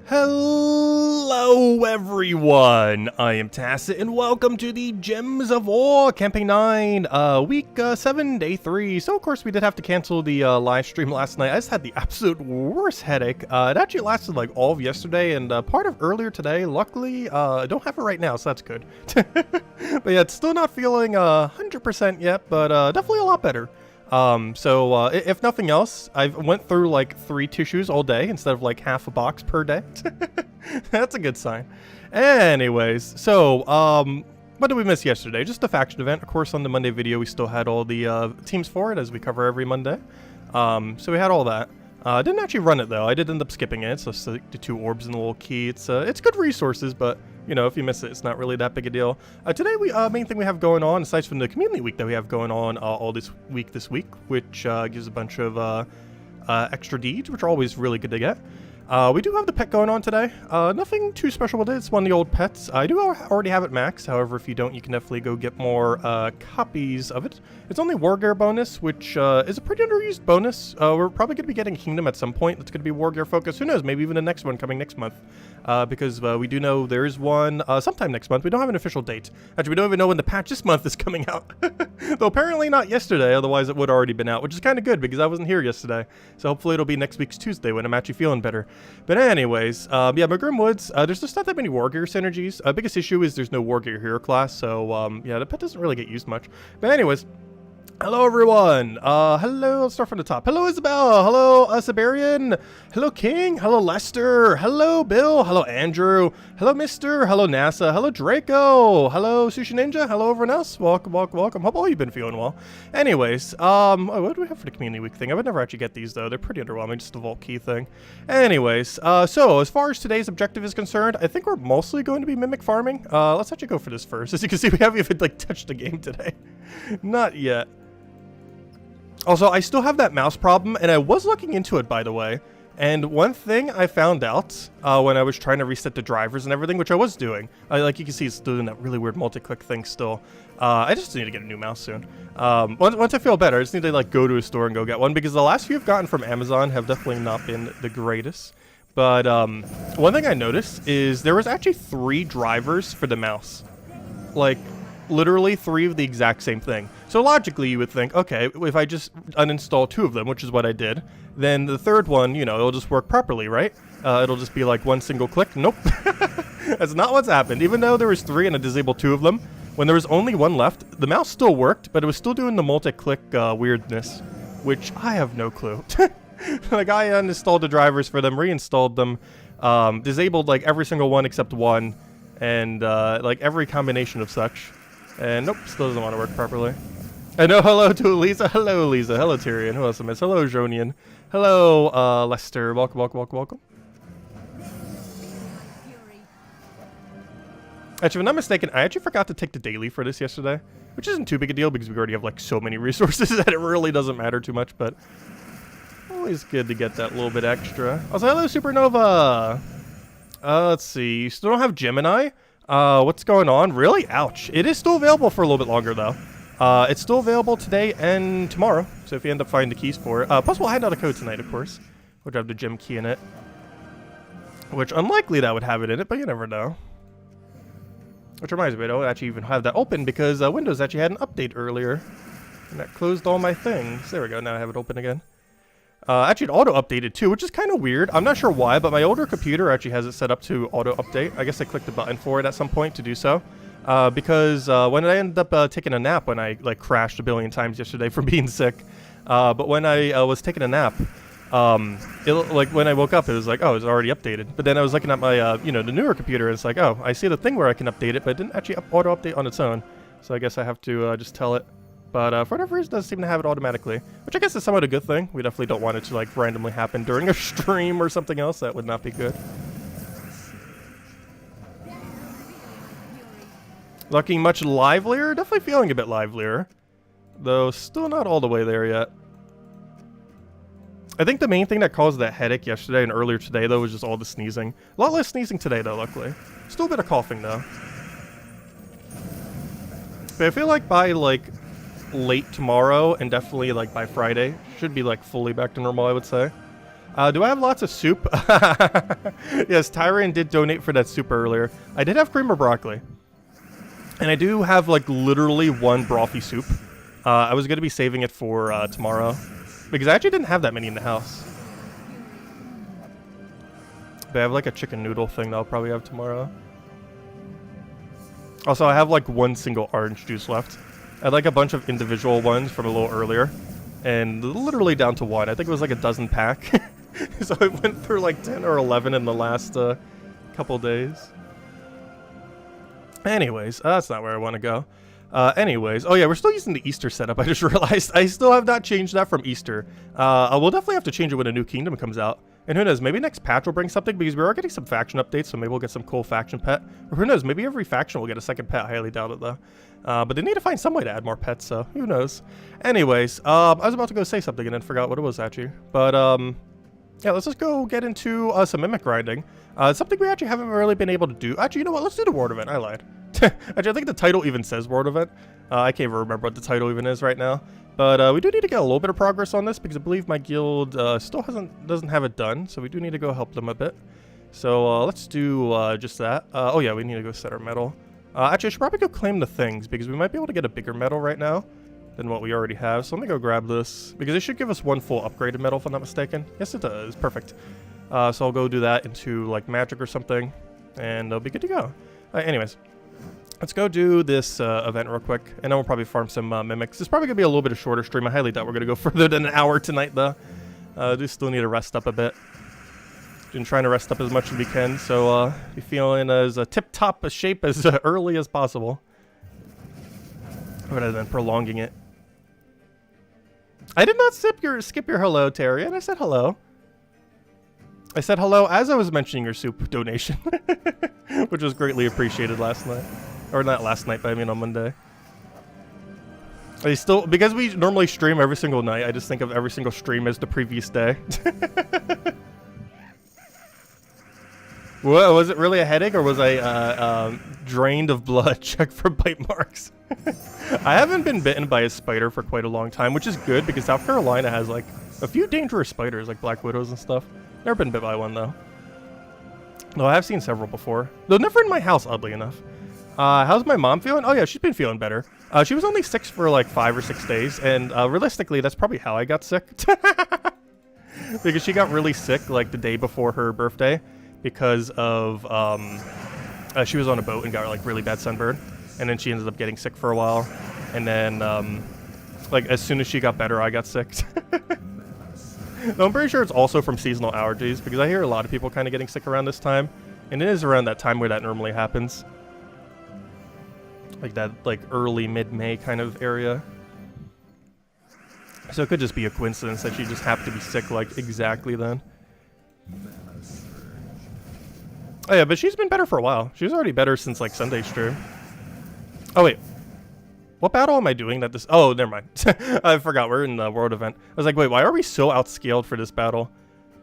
Hello everyone, I am Tacit and welcome to the Gems of War Campaign 9, week 7, day 3. So of course we did have to cancel the live stream last night. I just had the absolute worst headache. It actually lasted like all of yesterday and part of earlier today. Luckily, I don't have it right now, so that's good. But yeah, it's still not feeling 100% yet, but definitely a lot better. If nothing else, I've went through like 3 tissues all day instead of like half a box per day. That's a good sign. Anyways, so, what did we miss yesterday? Just a faction event. Of course, on the Monday video, we still had all the teams for it, as we cover every Monday. So we had all that. Didn't actually run it, though. I did end up skipping it. So the 2 orbs and the little key. It's good resources, but, you know, if you miss it, it's not really that big a deal. Today, main thing we have going on, aside from the community week that we have going on all this week, which gives a bunch of extra deeds, which are always really good to get. We do have the pet going on today. Nothing too special with it. It's one of the old pets. I do already have it maxed. However, if you don't, you can definitely go get more copies of it. It's only War Gear bonus, which is a pretty underused bonus. We're probably going to be getting a kingdom at some point that's going to be War Gear focused. Who knows? Maybe even the next one coming next month. Because we do know there is one sometime next month. We don't have an official date. Actually, we don't even know when the patch this month is coming out. Though apparently not yesterday, otherwise it would already been out, which is kind of good because I wasn't here yesterday. So hopefully it'll be next week's Tuesday when I'm actually feeling better. But anyways, yeah, Magrim Woods, there's just not that many War Gear synergies. Biggest issue is there's no War Gear hero class, so yeah, the pet doesn't really get used much. But anyways, hello everyone. Hello, let's start from the top. Hello Isabel, hello Siberian, hello King, hello Lester, hello Bill, hello Andrew, hello Mister, hello NASA, hello Draco, hello Sushi Ninja, hello everyone else. Welcome, welcome, welcome. Hope all you've been feeling well. Anyways, what do we have for the community week thing? I would never actually get these though. They're pretty underwhelming, just a vault key thing. Anyways, so as far as today's objective is concerned, I think we're mostly going to be mimic farming. Let's actually go for this first. As you can see, we haven't even like touched the game today. Not yet. Also, I still have that mouse problem, and I was looking into it, by the way. And one thing I found out when I was trying to reset the drivers and everything, which I was doing, like you can see, it's doing that really weird multi-click thing still. I just need to get a new mouse soon. Once I feel better, I just need to like go to a store and go get one, because the last few I've gotten from Amazon have definitely not been the greatest. But one thing I noticed is there was actually 3 drivers for the mouse. Like, literally 3 of the exact same thing. So logically you would think, okay, if I just uninstall 2 of them, which is what I did, then the 3rd one, you know, it'll just work properly, right? It'll just be like one single click. Nope. That's not what's happened. Even though there was 3 and I disabled 2 of them, when there was only 1 left, the mouse still worked, but it was still doing the multi-click weirdness, which I have no clue. Like, I uninstalled the drivers for them, reinstalled them, disabled like every single one except 1, and like every combination of such. And nope, still doesn't want to work properly. And no, hello to Elisa. Hello, Elisa. Hello, Tyrion. Who else I miss? Hello, Jonian. Hello, Lester. Welcome, welcome, welcome, welcome. Actually, if I'm not mistaken, I actually forgot to take the daily for this yesterday, which isn't too big a deal because we already have like so many resources that it really doesn't matter too much, but always good to get that little bit extra. Also, hello, Supernova. Let's see. You still don't have Gemini? What's going on? Really? Ouch. It is still available for a little bit longer, though. It's still available today and tomorrow, so if you end up finding the keys for it. Plus, we'll hand out a code tonight, of course, which have the gem key in it. Which, unlikely that would have it in it, but you never know. Which reminds me, I don't actually even have that open because Windows actually had an update earlier. And that closed all my things. There we go, now I have it open again. Actually, it auto-updated too, which is kind of weird. I'm not sure why, but my older computer actually has it set up to auto-update. I guess I clicked the button for it at some point to do so. Because when I ended up taking a nap when I like crashed a billion times yesterday from being sick. But when I was taking a nap, like when I woke up, it was like, oh, it's already updated. But then I was looking at my, you know, the newer computer, and it's like, oh, I see the thing where I can update it, but it didn't actually auto-update on its own. So I guess I have to just tell it. But for whatever reason, it doesn't seem to have it automatically, which I guess is somewhat a good thing. We definitely don't want it to like randomly happen during a stream or something else. That would not be good. Looking much livelier. Definitely feeling a bit livelier, though still not all the way there yet. I think the main thing that caused that headache yesterday and earlier today, though, was just all the sneezing. A lot less sneezing today, though, luckily. Still a bit of coughing, though. But I feel like by like late tomorrow and definitely like by Friday should be like fully back to normal, I would say. Do I have lots of soup? Yes, Tyrion did donate for that soup earlier. I did have cream or broccoli. And I do have, like, literally one brothy soup. I was going to be saving it for tomorrow. Because I actually didn't have that many in the house. But I have, like, a chicken noodle thing that I'll probably have tomorrow. Also, I have, like, one single orange juice left. I had, like, a bunch of individual ones from a little earlier. And literally down to one. I think it was, like, a dozen pack. So I went through, like, 10 or 11 in the last couple days. Anyways, that's not where I want to go. Anyways, oh yeah, we're still using the Easter setup. I just realized I still have not changed that from Easter. We'll definitely have to change it when a new kingdom comes out. And who knows, maybe next patch will bring something, because we are getting some faction updates, so maybe we'll get some cool faction pet. Or who knows, maybe every faction will get a second pet. I highly doubt it, though. But they need to find some way to add more pets, so who knows. Anyways, I was about to go say something and then forgot what it was, actually. But, yeah, let's just go get into some mimic grinding. Something we actually haven't really been able to do. Actually, you know what? Let's do the World Event. I lied. Actually, I think the title even says World Event. I can't even remember what the title even is right now. But we do need to get a little bit of progress on this, because I believe my guild still doesn't have it done. So we do need to go help them a bit. So let's do just that. Oh yeah, we need to go set our medal. Actually, I should probably go claim the things, because we might be able to get a bigger medal right now than what we already have. So let me go grab this, because it should give us one full upgraded medal if I'm not mistaken. Yes, it does. Perfect. So I'll go do that into like magic or something, and it'll be good to go. Anyways, let's go do this event real quick, and then we'll probably farm some mimics. It's probably gonna be a little bit of shorter stream. I highly doubt we're gonna go further than an hour tonight, though. Do still need to rest up a bit. Been trying to rest up as much as we can, so be feeling as tip-top a shape as early as possible, rather than prolonging it. I did not skip your hello, Terry, and I said hello. I said hello as I was mentioning your soup donation, which was greatly appreciated last night. Or not last night, but I mean on Monday. I still, because we normally stream every single night, I just think of every single stream as the previous day. What, was it really a headache, or was I drained of blood? Check for bite marks. I haven't been bitten by a spider for quite a long time, which is good, because South Carolina has like a few dangerous spiders, like black widows and stuff. Never been bit by one, though. No, I have seen several before. Though never in my house, oddly enough. How's my mom feeling? Oh yeah, she's been feeling better. She was only sick for like 5 or 6 days, and realistically, that's probably how I got sick. Because she got really sick like the day before her birthday, because of she was on a boat and got like really bad sunburn, and then she ended up getting sick for a while, and then like as soon as she got better, I got sick. No, I'm pretty sure it's also from seasonal allergies, because I hear a lot of people kind of getting sick around this time, and it is around that time where that normally happens. Like that, like early mid-May kind of area. So it could just be a coincidence that she just happened to be sick like exactly then. Oh yeah, but she's been better for a while. She was already better since like Sunday stream. Oh wait. What battle am I doing that this... Oh, never mind. I forgot. We're in the World Event. I was like, wait, why are we so outscaled for this battle?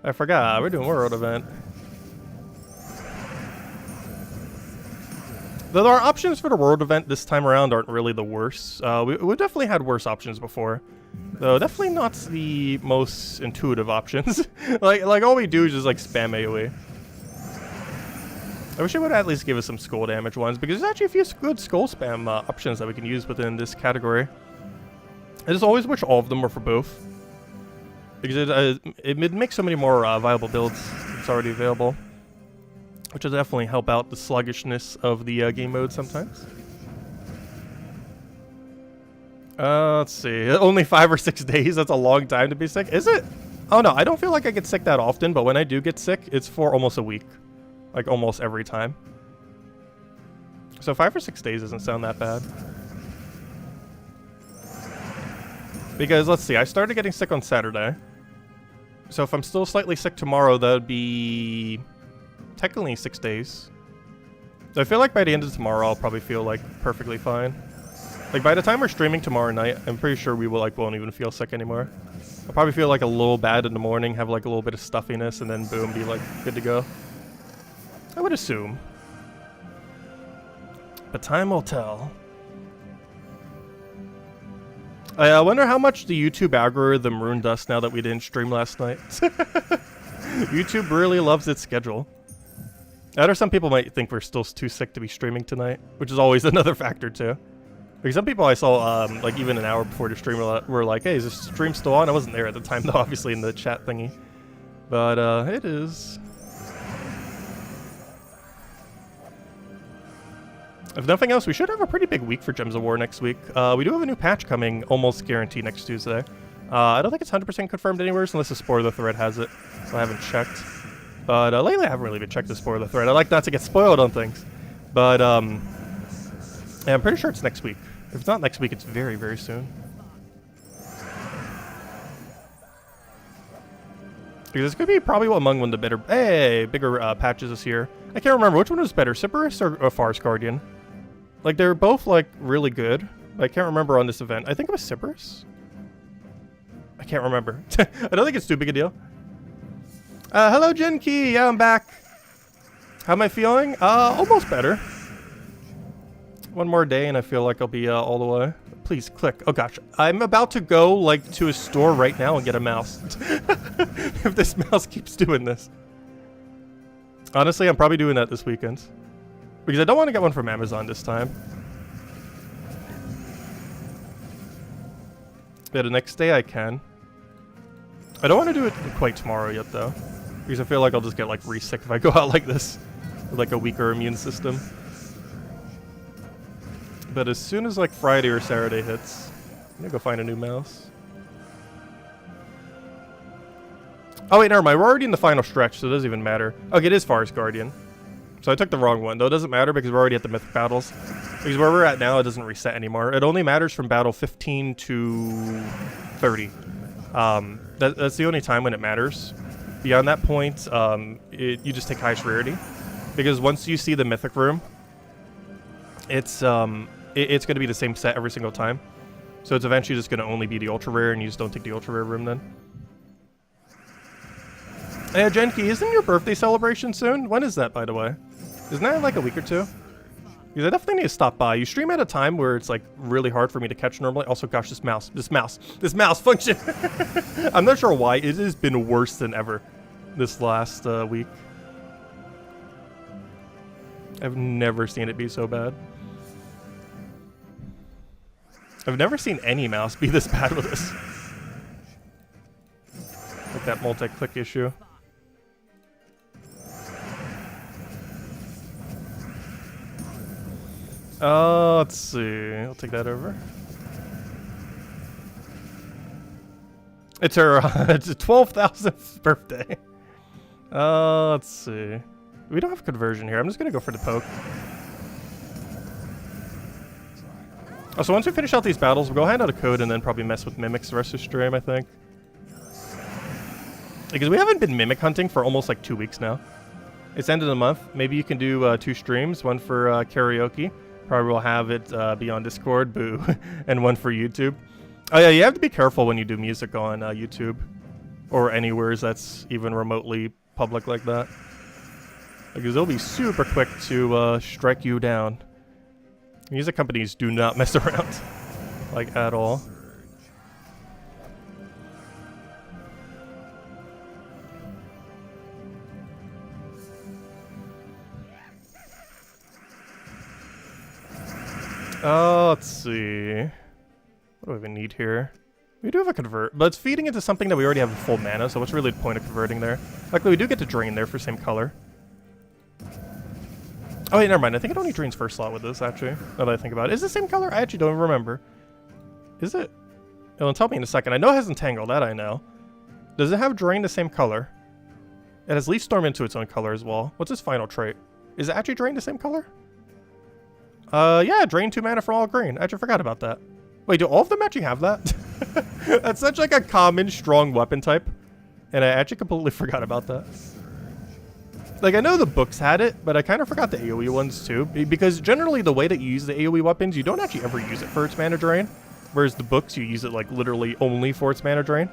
I forgot. We're doing World Event. Though our options for the World Event this time around aren't really the worst. We definitely had worse options before. Though definitely not the most intuitive options. like all we do is just like spam AoE. I wish it would at least give us some skull damage ones, because there's actually a few good skull spam options that we can use within this category. I just always wish all of them were for both, because it makes so many more viable builds that's already available, which will definitely help out the sluggishness of the game mode sometimes. Let's see. Only 5 or 6 days. That's a long time to be sick. Is it? Oh no, I don't feel like I get sick that often, but when I do get sick, it's for almost a week. Like almost every time. So 5 or 6 days doesn't sound that bad. Because let's see, I started getting sick on Saturday. So if I'm still slightly sick tomorrow, that would be technically 6 days. So I feel like by the end of tomorrow, I'll probably feel like perfectly fine. Like by the time we're streaming tomorrow night, I'm pretty sure we won't even feel sick anymore. I'll probably feel like a little bad in the morning, have like a little bit of stuffiness, and then boom, be like good to go. I would assume. But time will tell. I wonder how much the YouTube algorithm ruined us now that we didn't stream last night. YouTube really loves its schedule. I know some people might think we're still too sick to be streaming tonight, which is always another factor too. Because some people I saw, like even an hour before the stream were like, hey, is this stream still on? I wasn't there at the time though, obviously in the chat thingy. But it is. If nothing else, we should have a pretty big week for Gems of War next week. We do have a new patch coming, almost guaranteed next Tuesday. I don't think it's 100% confirmed anywhere, unless the Spoiler thread has it. So I haven't checked. But lately I haven't really been checked the Spoiler thread. I like not to get spoiled on things. But yeah, I'm pretty sure it's next week. If it's not next week, it's very, very soon. Because this could be probably among one of the bigger patches this year. I can't remember which one was better, Cyberus or Forest Guardian. Like they're both like really good. I can't remember on this event. I think it was Cyberus. I can't remember. I don't think it's too big a deal. Hello, Genki. Yeah, I'm back. How am I feeling? Almost better. One more day and I feel like I'll be all the way. Please click. Oh gosh, I'm about to go like to a store right now and get a mouse. If this mouse keeps doing this. Honestly, I'm probably doing that this weekend. Because I don't want to get one from Amazon this time. Yeah, the next day I can. I don't want to do it quite tomorrow yet though. Because I feel like I'll just get like re-sick if I go out like this. With like a weaker immune system. But as soon as like Friday or Saturday hits, I'm gonna go find a new mouse. Oh wait, never mind. We're already in the final stretch, so it doesn't even matter. Okay, it is Forest Guardian. So I took the wrong one, though it doesn't matter because we're already at the mythic battles. Because where we're at now, it doesn't reset anymore. It only matters from battle 15 to 30. That's the only time when it matters. Beyond that point, you just take highest rarity. Because once you see the mythic room, it's going to be the same set every single time. So it's eventually just going to only be the ultra rare, and you just don't take the ultra rare room then. Hey, Genki, isn't your birthday celebration soon? When is that, by the way? Isn't that in like a week or two? Because I definitely need to stop by. You stream at a time where it's like really hard for me to catch normally. Also, gosh, this mouse function. I'm not sure why. It has been worse than ever this last week. I've never seen it be so bad. I've never seen any mouse be this bad with this. Like that multi-click issue. Let's see. I'll take that over. It's her it's 12,000th birthday. Let's see. We don't have conversion here. I'm just gonna go for the poke. Oh, so once we finish out these battles, we'll go hand out a code and then probably mess with mimics the rest of the stream, I think. Because we haven't been mimic hunting for almost like 2 weeks now. It's end of the month. Maybe you can do 2 streams, one for karaoke. Probably will have it be on Discord, boo, and one for YouTube. Oh yeah, you have to be careful when you do music on YouTube. Or anywhere that's even remotely public like that. Because they'll be super quick to strike you down. Music companies do not mess around. Like, at all. Let's see. What do we even need here? We do have a convert, but it's feeding into something that we already have a full mana, so what's really the point of converting there? Luckily, we do get to drain there for same color. Oh wait, never mind. I think it only drains first slot with this, actually. Now that I think about it. Is it the same color? I actually don't remember. Is it? It'll tell me in a second. I know it has Entangle, that I know. Does it have Drain the same color? It has Leaf Storm into its own color as well. What's its final trait? Is it actually Drain the same color? Yeah, Drain 2 mana for all green. I actually forgot about that. Wait, do all of them actually have that? That's such like a common, strong weapon type. And I actually completely forgot about that. Like, I know the books had it, but I kind of forgot the AoE ones too. Because generally the way that you use the AoE weapons, you don't actually ever use it for its mana drain. Whereas the books, you use it like literally only for its mana drain.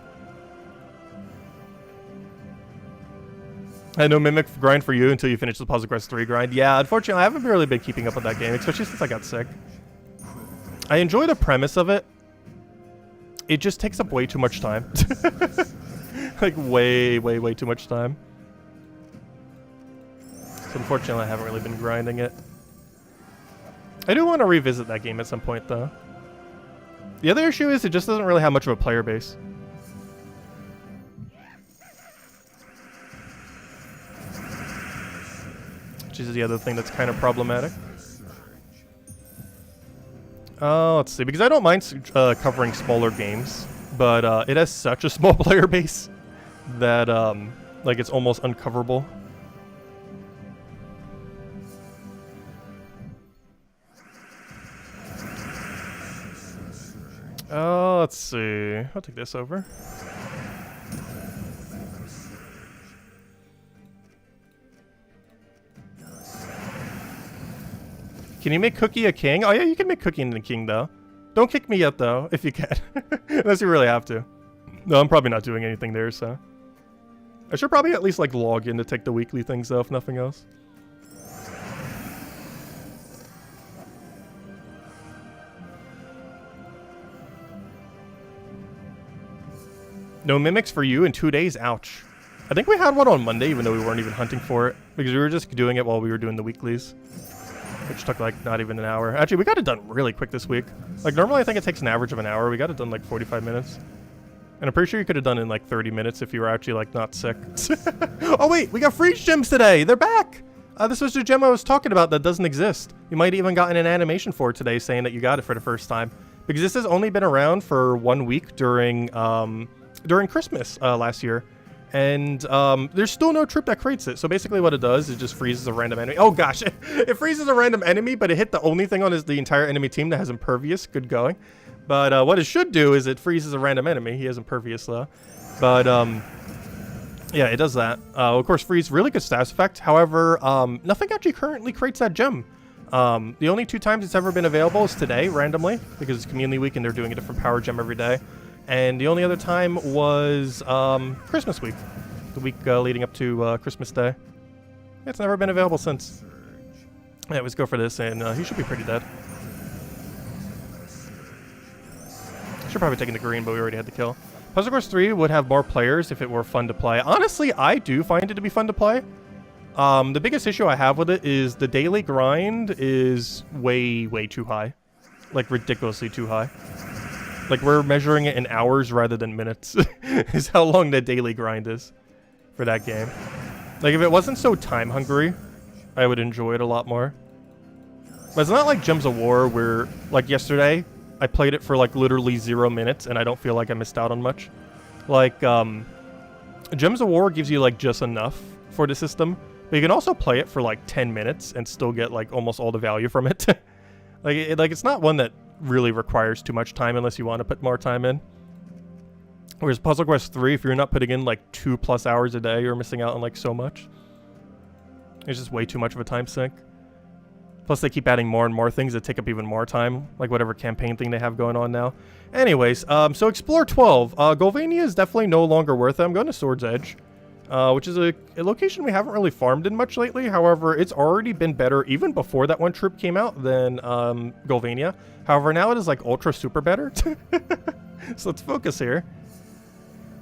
I know Mimic grind for you until you finish the Puzzle Quest 3 grind. Yeah, unfortunately, I haven't really been keeping up with that game, especially since I got sick. I enjoy the premise of it. It just takes up way too much time. Like, way too much time. So unfortunately, I haven't really been grinding it. I do want to revisit that game at some point, though. The other issue is it just doesn't really have much of a player base. Which is the other thing that's kind of problematic. Let's see, because I don't mind covering smaller games, but it has such a small player base that like it's almost uncoverable. Let's see. I'll take this over. Can you make Cookie a king? Oh yeah, you can make Cookie into a king though. Don't kick me yet though, if you can. Unless you really have to. No, I'm probably not doing anything there, so. I should probably at least like log in to take the weekly things though, if nothing else. No mimics for you in 2 days? Ouch. I think we had one on Monday, even though we weren't even hunting for it. Because we were just doing it while we were doing the weeklies. Which took like not even an hour. Actually, we got it done really quick this week. Like normally I think it takes an average of an hour. We got it done like 45 minutes. And I'm pretty sure you could have done it in like 30 minutes if you were actually like not sick. Oh wait, we got freeze gems today! They're back! This was the gem I was talking about that doesn't exist. You might have even gotten an animation for it today saying that you got it for the first time. Because this has only been around for 1 week during Christmas last year. And there's still no troop that creates it. So basically what it does is just freezes a random enemy. Oh gosh, it freezes a random enemy, but it hit the only thing on the entire enemy team that has impervious. Good going. But what it should do is it freezes a random enemy. He has impervious though. But yeah, it does that. Of course, freeze, really good status effect. However, nothing actually currently creates that gem. The only 2 times it's ever been available is today, randomly, because it's community week and they're doing a different power gem every day. And the only other time was Christmas week, the week leading up to Christmas Day. It's never been available since. Yeah, let's go for this, and he should be pretty dead. Should probably taken the green, but we already had the kill. Puzzle Quest 3 would have more players if it were fun to play. Honestly, I do find it to be fun to play. The biggest issue I have with it is the daily grind is way, way too high. Like, ridiculously too high. Like, we're measuring it in hours rather than minutes, is how long the daily grind is for that game. Like, if it wasn't so time-hungry, I would enjoy it a lot more. But it's not like Gems of War, where, like, yesterday, I played it for, like, literally 0 minutes, and I don't feel like I missed out on much. Like, Gems of War gives you, like, just enough for the system, but you can also play it for, like, 10 minutes and still get, like, almost all the value from it. Like, it's not one that really requires too much time unless you want to put more time in. Whereas Puzzle Quest 3, if you're not putting in like 2+ hours a day, you're missing out on like so much. It's just way too much of a time sink. Plus they keep adding more and more things that take up even more time, like whatever campaign thing they have going on now. Anyways, so Explore 12. Golvania is definitely no longer worth it. I'm going to Sword's Edge. Which is a location we haven't really farmed in much lately. However, it's already been better even before that one troop came out than Golvania. However, now it is like ultra super better. So let's focus here.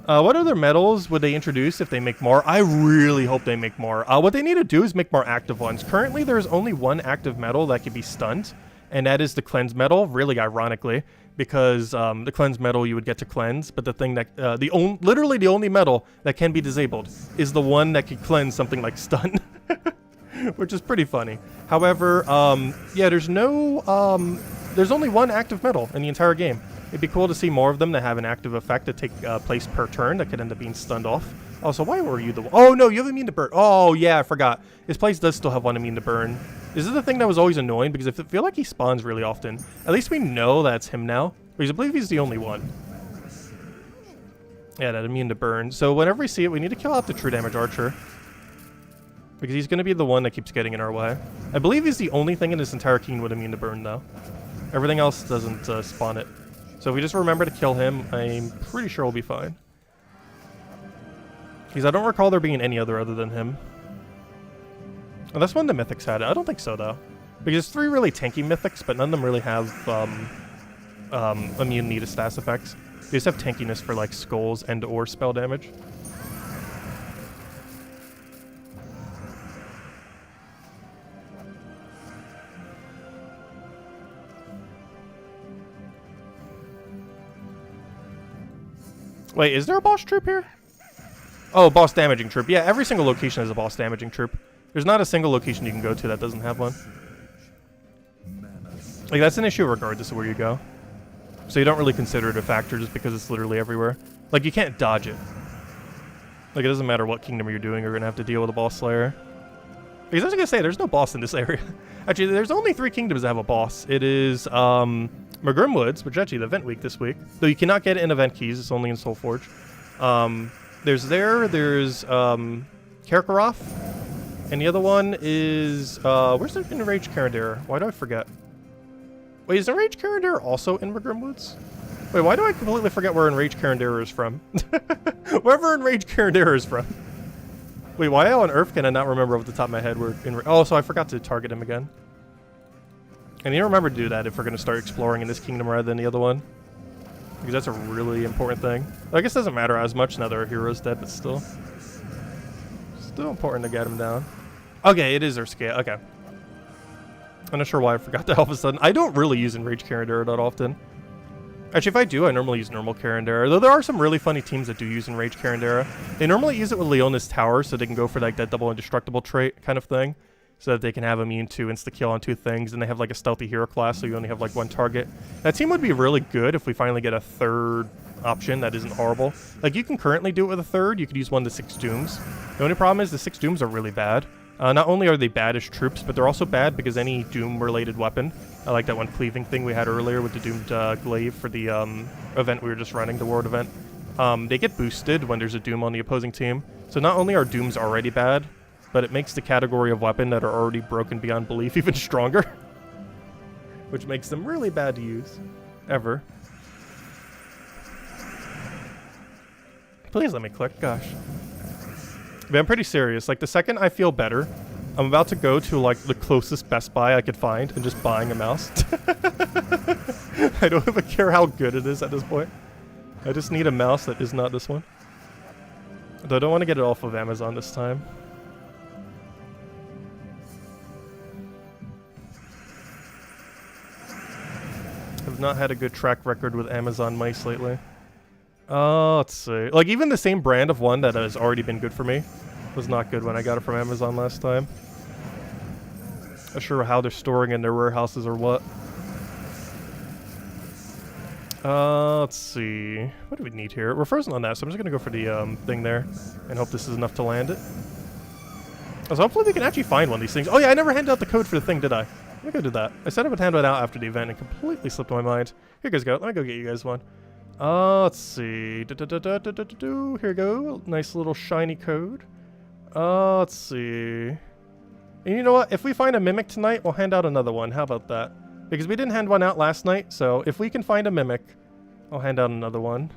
What other medals would they introduce if they make more? I really hope they make more. What they need to do is make more active ones. Currently, there's only one active medal that can be stunned, and that is the Cleanse medal, really ironically. Because the cleanse medal you would get to cleanse, but the thing that literally the only medal that can be disabled is the one that can cleanse something like stun, which is pretty funny. However, yeah, there's only one active medal in the entire game. It'd be cool to see more of them that have an active effect that take place per turn that could end up being stunned off. Oh, so why were you the one? Oh no, you have immune to burn. Oh yeah, I forgot. His place does still have one immune to burn. This is the thing that was always annoying because I feel like he spawns really often. At least we know that's him now, because I believe he's the only one. Yeah, that immune to burn. So whenever we see it, we need to kill out the true damage archer, because he's going to be the one that keeps getting in our way. I believe he's the only thing in this entire king with immune to burn, though. Everything else doesn't spawn it. So if we just remember to kill him, I'm pretty sure we'll be fine. Because I don't recall there being any other than him. Unless one of the mythics had it. I don't think so, though. Because there's 3 really tanky mythics, but none of them really have immunity to status effects. They just have tankiness for, like, skulls and or spell damage. Wait, is there a boss troop here? Oh, boss damaging troop. Yeah, every single location has a boss damaging troop. There's not a single location you can go to that doesn't have one. Like, that's an issue regardless of where you go. So you don't really consider it a factor just because it's literally everywhere. Like, you can't dodge it. Like, it doesn't matter what kingdom you're doing, you're going to have to deal with a boss slayer. Because I was going to say, there's no boss in this area. Actually, there's only 3 kingdoms that have a boss. It is, Grimwoods, which is actually the event week this week. Though you cannot get it in event keys, it's only in Soulforge. There's Karkaroth. And the other one is, where's the Enraged Karandera? Why do I forget? Wait, is Enraged Karandera also in Grimwoods? Wait, why do I completely forget where Enraged Karandera is from? Wherever Enraged Karandera is from. Wait, why on earth can I not remember off the top of my head where... Oh, so I forgot to target him again. And you remember to do that if we're going to start exploring in this kingdom rather than the other one. Because that's a really important thing. I guess it doesn't matter as much now that our hero's dead, but still. Still important to get him down. Okay, it is our scale. Okay. I'm not sure why I forgot that all of a sudden. I don't really use Enraged Karandera that often. Actually, if I do, I normally use normal Karandera. Though there are some really funny teams that do use Enraged Karandera. They normally use it with Leona's Tower, so they can go for like that double indestructible trait kind of thing. So that they can have immune to insta-kill on 2 things, and they have like a stealthy hero class, so you only have like 1 target. That team would be really good if we finally get a 3rd option that isn't horrible. Like, you can currently do it with a 3rd, you could use 1 to 6 Dooms. The only problem is the 6 Dooms are really bad. Not only are they bad as troops, but they're also bad because any Doom-related weapon, I like that one cleaving thing we had earlier with the Doomed Glaive for the event we were just running, the World event. They get boosted when there's a Doom on the opposing team. So not only are Dooms already bad, but it makes the category of weapon that are already broken beyond belief even stronger. Which makes them really bad to use. Ever. Please let me click, gosh. But I'm pretty serious. Like, the second I feel better, I'm about to go to, like, the closest Best Buy I could find and just buying a mouse. I don't even care how good it is at this point. I just need a mouse that is not this one. Though I don't want to get it off of Amazon this time. I've not had a good track record with Amazon mice lately. Let's see. Like, even the same brand of one that has already been good for me was not good when I got it from Amazon last time. Not sure how they're storing in their warehouses or what. Let's see. What do we need here? We're frozen on that, so I'm just gonna go for the thing there and hope this is enough to land it. So hopefully we can actually find one of these things. Oh yeah, I never handed out the code for the thing, did I? Let me go do that. I said I would hand it out after the event and completely slipped my mind. Here you guys go. Let me go get you guys one. Let's see. Here we go. Nice little shiny code. Let's see. And you know what? If we find a Mimic tonight, we'll hand out another one. How about that? Because we didn't hand one out last night, so if we can find a Mimic, I'll hand out another one.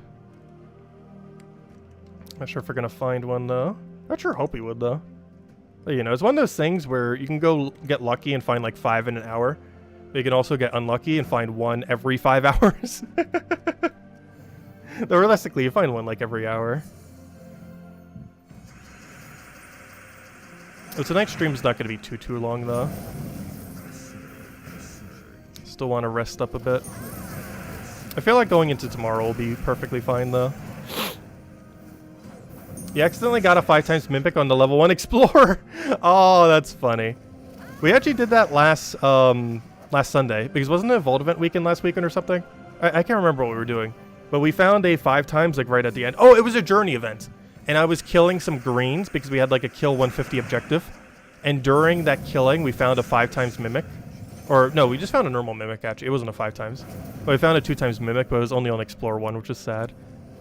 Not sure if we're gonna find one, though. I sure hope we would, though. But, you know, it's one of those things where you can go get lucky and find, like, 5 in an hour. But you can also get unlucky and find 1 every 5 hours. Though realistically, you find 1, like, every hour. Oh, tonight's stream's not going to be too long, though. Still want to rest up a bit. I feel like going into tomorrow will be perfectly fine, though. You accidentally got a 5x Mimic on the level 1 Explorer. Oh, that's funny. We actually did that last Sunday, because wasn't it a Vault event weekend last weekend or something? I can't remember what we were doing. But we found a 5x, like, right at the end. Oh, it was a journey event. And I was killing some greens because we had, like, a kill 150 objective. And during that killing, we found a 5x Mimic. Or, no, we just found a normal Mimic, actually. It wasn't a 5x. But we found a 2x Mimic, but it was only on Explorer 1, which is sad.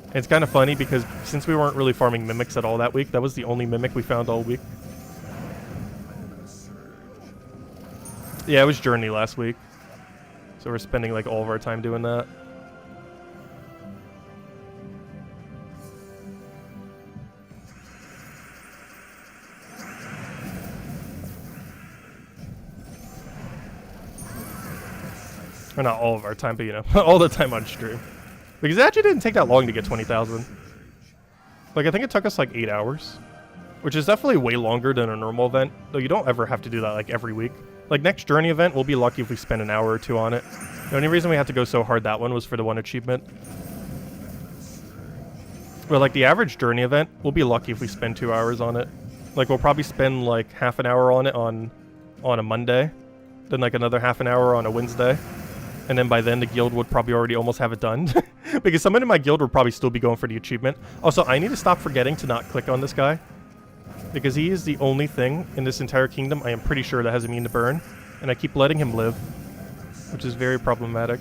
And it's kind of funny because since we weren't really farming Mimics at all that week, that was the only Mimic we found all week. Yeah, it was Journey last week. So we're spending, like, all of our time doing that. Or not all of our time, but, you know, all the time on stream. Because it actually didn't take that long to get 20,000. Like, I think it took us, like, 8 hours. Which is definitely way longer than a normal event. Though you don't ever have to do that, like, every week. Like, next Journey event, we'll be lucky if we spend an hour or 2 on it. The only reason we had to go so hard that one was for the 1 achievement. But like the average journey event, we'll be lucky if we spend 2 hours on it. Like we'll probably spend like half an hour on it on a Monday, then like another half an hour on a Wednesday, and then by then the guild would probably already almost have it done. Because someone in my guild would probably still be going for the achievement. Also, I need to stop forgetting to not click on this guy, because he is the only thing in this entire kingdom I am pretty sure that has immune to burn, and I keep letting him live, which is very problematic,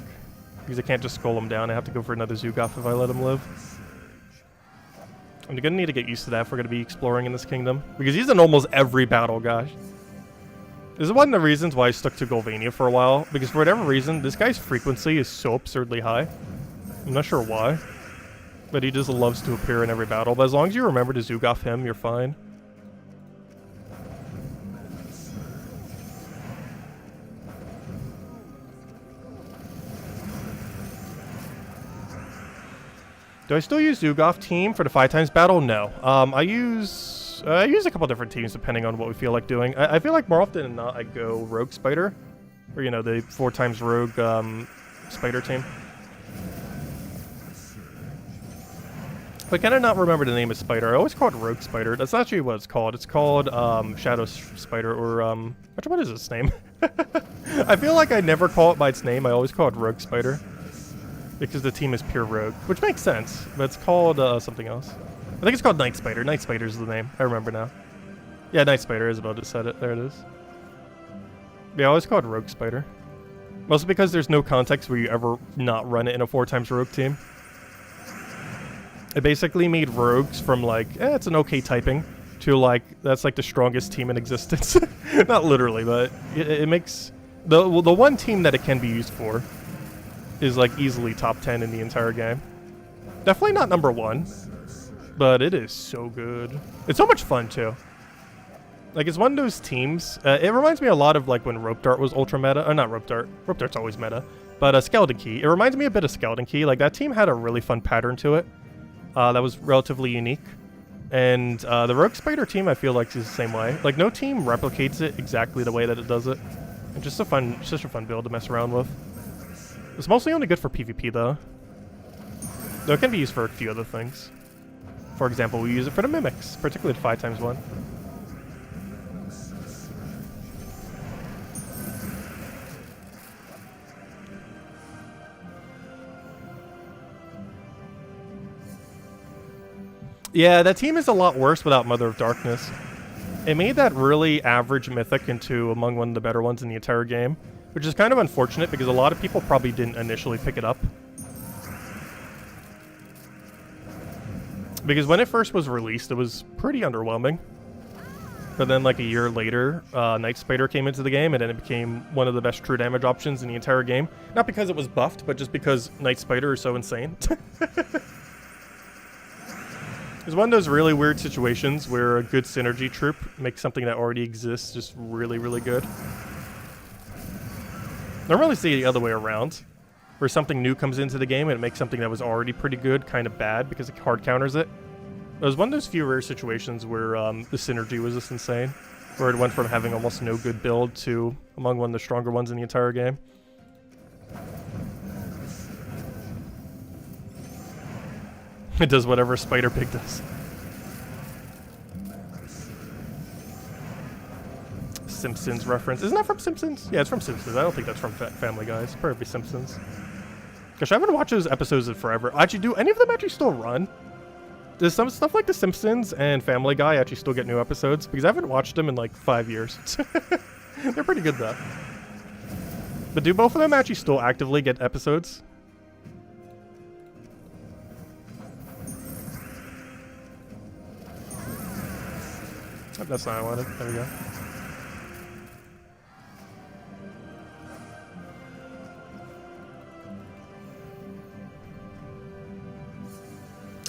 because I can't just skull him down. I have to go for another Zugoff if I let him live. I'm gonna need to get used to that if we're gonna be exploring in this kingdom, because he's in almost every battle, gosh. This is one of the reasons why I stuck to Golvania for a while, because for whatever reason, this guy's frequency is so absurdly high. I'm not sure why, but he just loves to appear in every battle. But as long as you remember to Zugoff him, you're fine. Do I still use Zugoff team for the 5x battle? No. I use a couple different teams depending on what we feel like doing. I feel like more often than not I go Rogue Spider, or you know, the 4x Rogue Spider team. I cannot remember the name of Spider. I always call it Rogue Spider. That's not actually what it's called. It's called Shadow Spider, or what is its name? I feel like I never call it by its name. I always call it Rogue Spider, because the team is pure rogue, which makes sense, but it's called something else. I think it's called Night Spider. Night Spider is the name. I remember now. Yeah, Night Spider. Isabel just said it. There it is. Yeah, I always call it Rogue Spider. Mostly because there's no context where you ever not run it in a 4x rogue team. It basically made rogues from like, it's an okay typing, to like, that's like the strongest team in existence. Not literally, but it makes... The one team that it can be used for is like easily top 10 in the entire game. Definitely not number 1, but it is so good. It's so much fun too. Like, it's one of those teams, it reminds me a lot of like when Rope Dart was ultra meta, or not Rope Dart, Rope Dart's always meta, but Skeleton Key. It reminds me a bit of Skeleton Key. Like, that team had a really fun pattern to it that was relatively unique. And the Rogue Spider team I feel like is the same way. Like, no team replicates it exactly the way that it does it. It's just such a fun build to mess around with. It's mostly only good for PvP though. Though it can be used for a few other things. For example, we use it for the mimics, particularly the 5x1. Yeah, that team is a lot worse without Mother of Darkness. It made that really average mythic into among one of the better ones in the entire game, which is kind of unfortunate because a lot of people probably didn't initially pick it up. Because when it first was released, it was pretty underwhelming. But then like a year later, Night Spider came into the game, and then it became one of the best true damage options in the entire game. Not because it was buffed, but just because Night Spider is so insane. It's one of those really weird situations where a good synergy troop makes something that already exists just really, really good. I don't really see it the other way around, where something new comes into the game and it makes something that was already pretty good kind of bad because it hard counters it. It was one of those few rare situations where the synergy was just insane, where it went from having almost no good build to among one of the stronger ones in the entire game. It does whatever Spider Pig does. Simpsons reference. Isn't that from Simpsons? Yeah, it's from Simpsons. I don't think that's from Family Guy. It's probably Simpsons. Gosh, I haven't watched those episodes in forever. Actually, do any of them actually still run? Does some stuff like The Simpsons and Family Guy actually still get new episodes? Because I haven't watched them in like 5 years. They're pretty good though. But do both of them actually still actively get episodes? That's not what I wanted. There we go.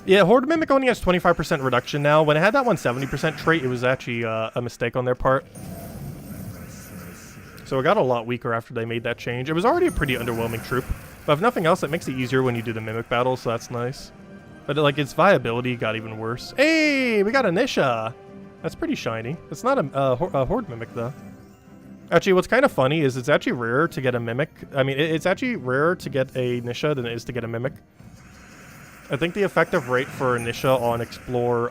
Yeah, Horde Mimic only has 25% reduction now. When it had that 170% trait, it was actually a mistake on their part. So it got a lot weaker after they made that change. It was already a pretty underwhelming troop. But if nothing else, it makes it easier when you do the Mimic battle, so that's nice. But like its viability got even worse. Hey, we got a Nisha! That's pretty shiny. It's not a Horde Mimic, though. Actually, what's kind of funny is it's actually rarer to get a Mimic. I mean, it's actually rarer to get a Nisha than it is to get a Mimic. I think the effective rate for Nisha on Explore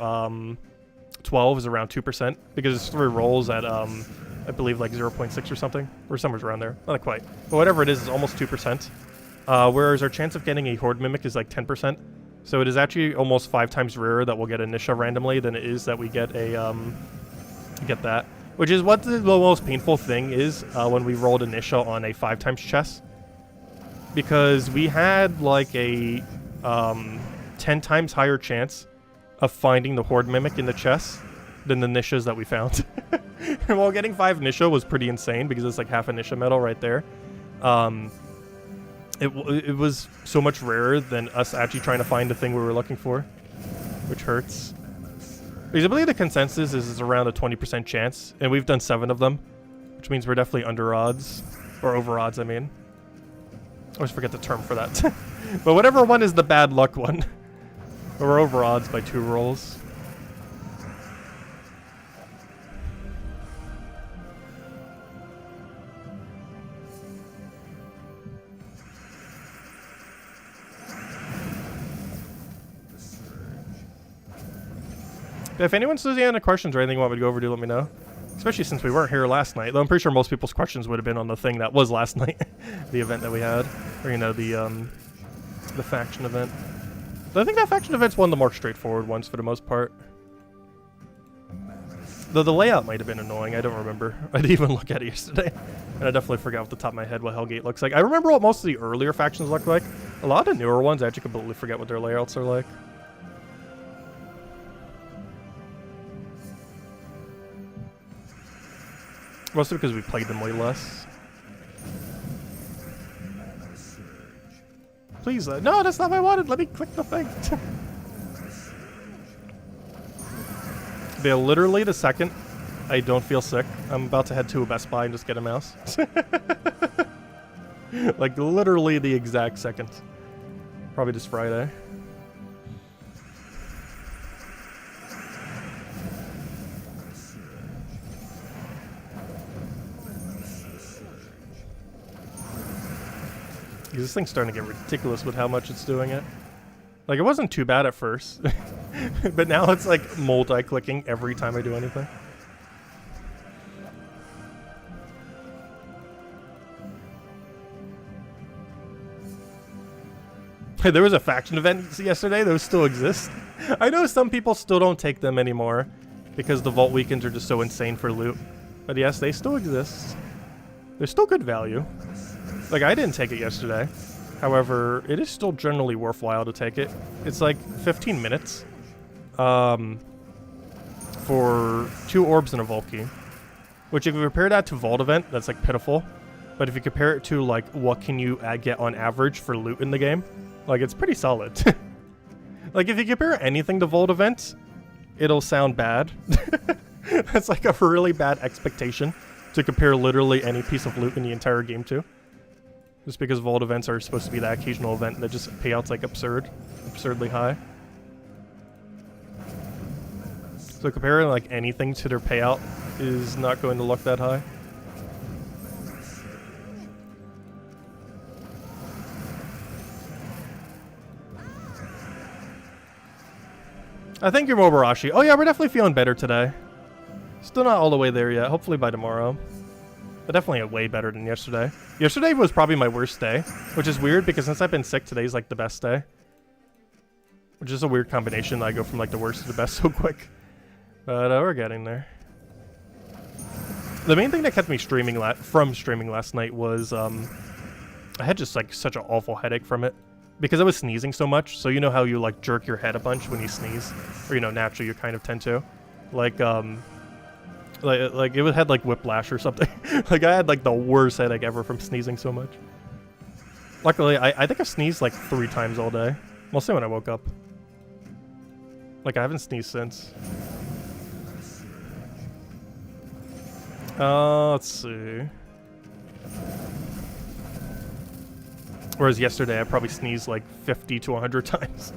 12 is around 2% because it's 3 rolls at I believe like 0.6 or something, or somewhere around there. Not quite, but whatever it is almost 2%. Whereas our chance of getting a Horde Mimic is like 10%. So it is actually almost 5 times rarer that we'll get a Nisha randomly than it is that we get a get that. Which is what the most painful thing is when we rolled a Nisha on a 5 times chess. Because we had like a 10 times higher chance of finding the Horde Mimic in the chest than the Nishas that we found. And while getting 5 Nisha was pretty insane because it's like half a Nisha medal right there. It was so much rarer than us actually trying to find the thing we were looking for, which hurts. Because I believe the consensus is around a 20% chance, and we've done 7 of them, which means we're definitely under odds, or over odds, I mean. I always forget the term for that. But whatever one is the bad luck one. We're over odds by 2 rolls. If anyone says any questions or anything you want me to go over, do let me know. Especially since we weren't here last night. Though I'm pretty sure most people's questions would have been on the thing that was last night. The event that we had. Or, you know, the faction event. But I think that faction event's one of the more straightforward ones for the most part. Though the layout might have been annoying, I don't remember. I didn't even look at it yesterday. And I definitely forgot off the top of my head what Hellgate looks like. I remember what most of the earlier factions look like. A lot of the newer ones, I actually completely forget what their layouts are like. Mostly because we played them way less. Please, no, that's not what I wanted. Let me click the thing. Literally the second I don't feel sick, I'm about to head to a Best Buy and just get a mouse. Like literally the exact second. Probably just Friday. This thing's starting to get ridiculous with how much it's doing it. Like, it wasn't too bad at first. But now it's like multi-clicking every time I do anything. Hey, there was a faction event yesterday. Those still exist. I know some people still don't take them anymore because the Vault weekends are just so insane for loot. But yes, they still exist. They're still good value. Like, I didn't take it yesterday. However, it is still generally worthwhile to take it. It's like 15 minutes for 2 orbs and a Vault key. Which, if you compare that to Vault event, that's like pitiful. But if you compare it to like what can you get on average for loot in the game, like it's pretty solid. Like if you compare anything to Vault event, it'll sound bad. That's like a really bad expectation to compare literally any piece of loot in the entire game to. Just because Vault events are supposed to be that occasional event that just payouts like absurdly high. So comparing like anything to their payout is not going to look that high. I think you're Mobarashi. Oh yeah, we're definitely feeling better today. Still not all the way there yet. Hopefully by tomorrow. But definitely way better than yesterday. Yesterday was probably my worst day, which is weird because since I've been sick, today's like the best day. Which is a weird combination. I go from like the worst to the best so quick. But we're getting there. The main thing that kept me streaming last night was I had just like such an awful headache from it. Because I was sneezing so much, so you know how you like jerk your head a bunch when you sneeze? Or you know, naturally you kind of tend to. Like it had like whiplash or something. Like I had like the worst headache ever from sneezing so much. Luckily, I think I sneezed like 3 times all day. Mostly when I woke up. Like I haven't sneezed since. Let's see. Whereas yesterday, I probably sneezed like 50 to 100 times.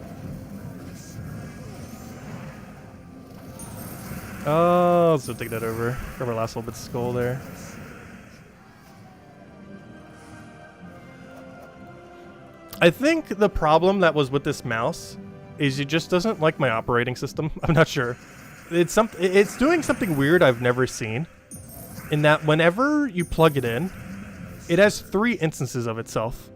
Oh, let's take that over. Grab our last little bit of skull there. I think the problem that was with this mouse is it just doesn't like my operating system. I'm not sure. It's doing something weird I've never seen, in that whenever you plug it in, it has 3 instances of itself.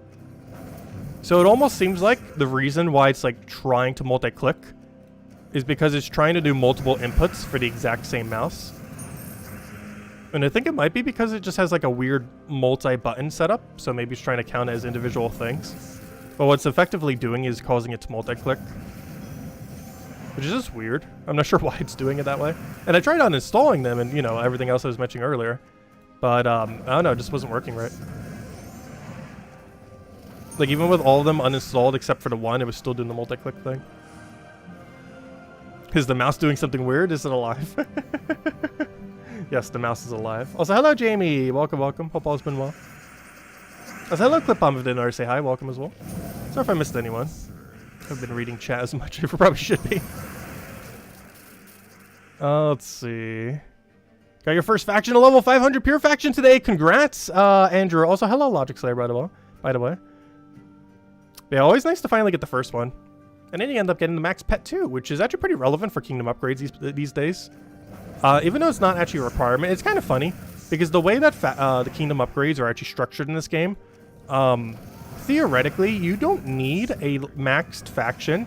So it almost seems like the reason why it's like trying to multi-click is because it's trying to do multiple inputs for the exact same mouse. And I think it might be because it just has like a weird multi-button setup, so maybe it's trying to count it as individual things. But what's effectively doing is causing it to multi-click, which is just weird. I'm not sure why it's doing it that way. And I tried uninstalling them and, you know, everything else I was mentioning earlier. But, I don't know, it just wasn't working right. Like, even with all of them uninstalled except for the one, it was still doing the multi-click thing. Is the mouse doing something weird? Is it alive? Yes, the mouse is alive. Also, hello, Jamie. Welcome, welcome. Hope all's been well. Also, hello, Clipbomb. If didn't already say hi, welcome as well. Sorry if I missed anyone. I've been reading chat as much as I probably should be. Let's see. Got your first faction, a level 500 pure faction today. Congrats, Andrew. Also, hello, Logic Slayer, by the way. Yeah, always nice to finally get the first one. And then you end up getting the max pet too, which is actually pretty relevant for kingdom upgrades these days. Even though it's not actually a requirement, it's kind of funny because the way that the kingdom upgrades are actually structured in this game, theoretically, you don't need a maxed faction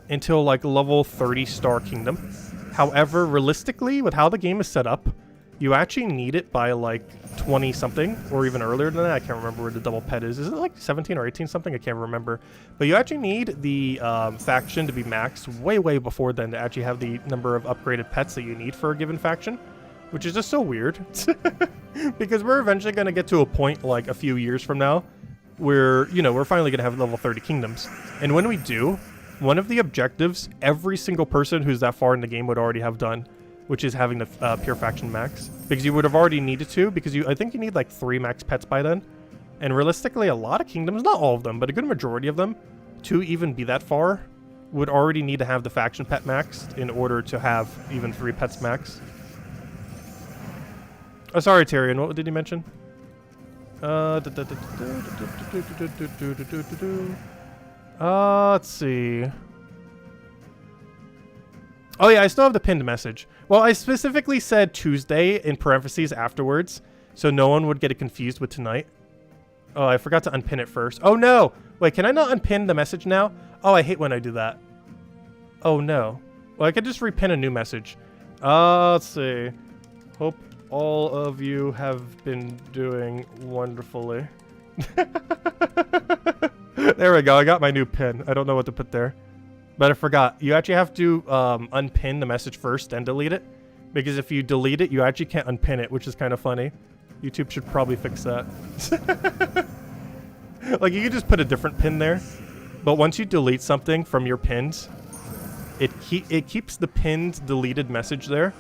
until like level 30 star kingdom. However, realistically, with how the game is set up, you actually need it by like 20 something or even earlier than that. I can't remember where the double pet is. Is it like 17 or 18 something? I can't remember. But you actually need the faction to be maxed way before then to actually have the number of upgraded pets that you need for a given faction, which is just so weird. Because we're eventually going to get to a point like a few years from now where, you know, we're finally going to have level 30 kingdoms. And when we do, one of the objectives every single person who's that far in the game would already have done, which is having the pure faction max, because you would have already needed to, because I think you need like 3 max pets by then. And realistically, a lot of kingdoms, not all of them, but a good majority of them, to even be that far, would already need to have the faction pet maxed in order to have even 3 pets max. Oh, sorry, Tyrion, what did you mention? Let's see. Oh yeah, I still have the pinned message. Well, I specifically said Tuesday in parentheses afterwards, so no one would get it confused with tonight. Oh, I forgot to unpin it first. Oh no! Wait, can I not unpin the message now? Oh, I hate when I do that. Oh no. Well, I could just repin a new message. Let's see. Hope all of you have been doing wonderfully. There we go, I got my new pin. I don't know what to put there. But I forgot. You actually have to unpin the message first, then delete it. Because if you delete it, you actually can't unpin it, which is kind of funny. YouTube should probably fix that. Like, you could just put a different pin there. But once you delete something from your pins, it keeps the pinned deleted message there.